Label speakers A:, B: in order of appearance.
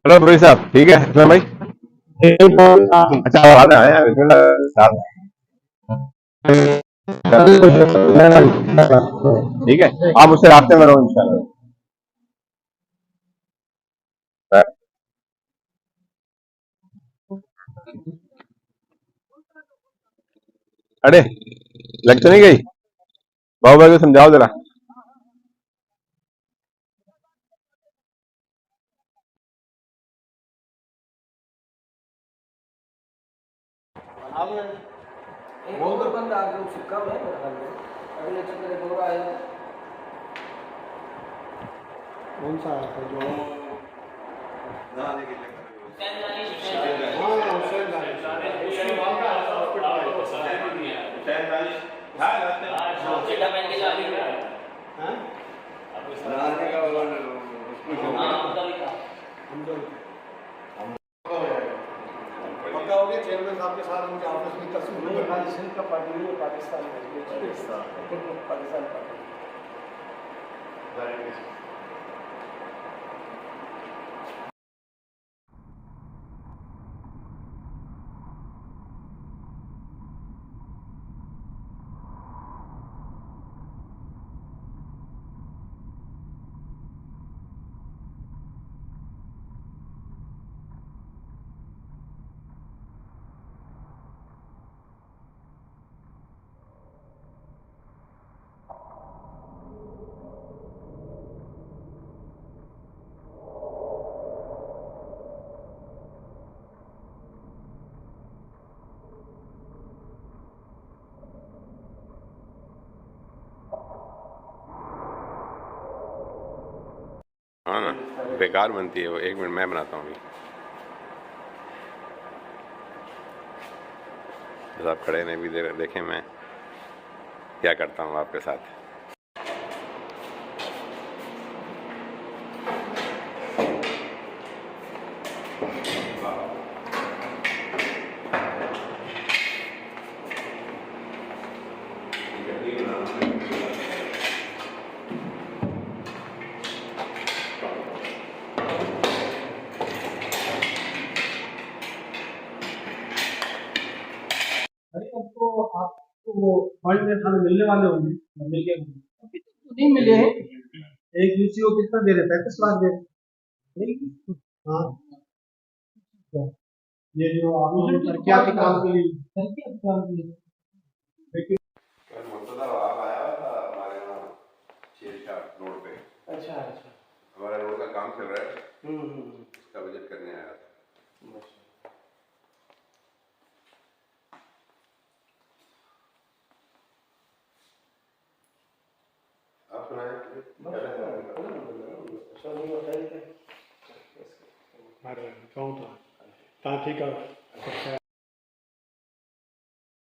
A: Hello भाई साहब, ठीक है इसमें भाई। अच्छा आ रहा है यार, साथ ठीक है। आप उससे रास्ते में रहो इंशाल्लाह। अरे लग तो नहीं गई? बाबू भाई को समझाओ जरा।
B: वो तो बंदा आगे उससे कम है अगले चक्कर में दौरा है। कौन सा है जो हाँ हुसैन पक्का हो गया चेयरमैन साहब के साथ उनके ऑफिस में तस्वीर खाली सिंध का पार्टी नहीं है, पाकिस्तान पाकिस्तान पार्टी।
A: हाँ ना, बेकार बनती है वो। एक मिनट मैं बनाता हूँ अभी। बस आप खड़े नहीं भी देखें मैं क्या करता हूँ आपके साथ।
B: अरे अब तो आपको वो फंड में खाने मिलने वाले होंगे, मिल गए होंगे। नहीं मिले हैं। एक यूसी को कितना दे रहे, 35 लाख दे रहे नहीं? हाँ तो ये जो आपने तरक्कियात के काम के लिए, तरक्कियात के काम के लिए लेकिन
A: मुर्तजा आप आया हुआ था हमारे यहाँ शेरशाह रोड पे।
B: अच्छा अच्छा।
A: हमारा रोड का काम चल रहा है, उसका विजिट करने आया था। आप सुनाए
B: अरे कहूँ तो ठीक है।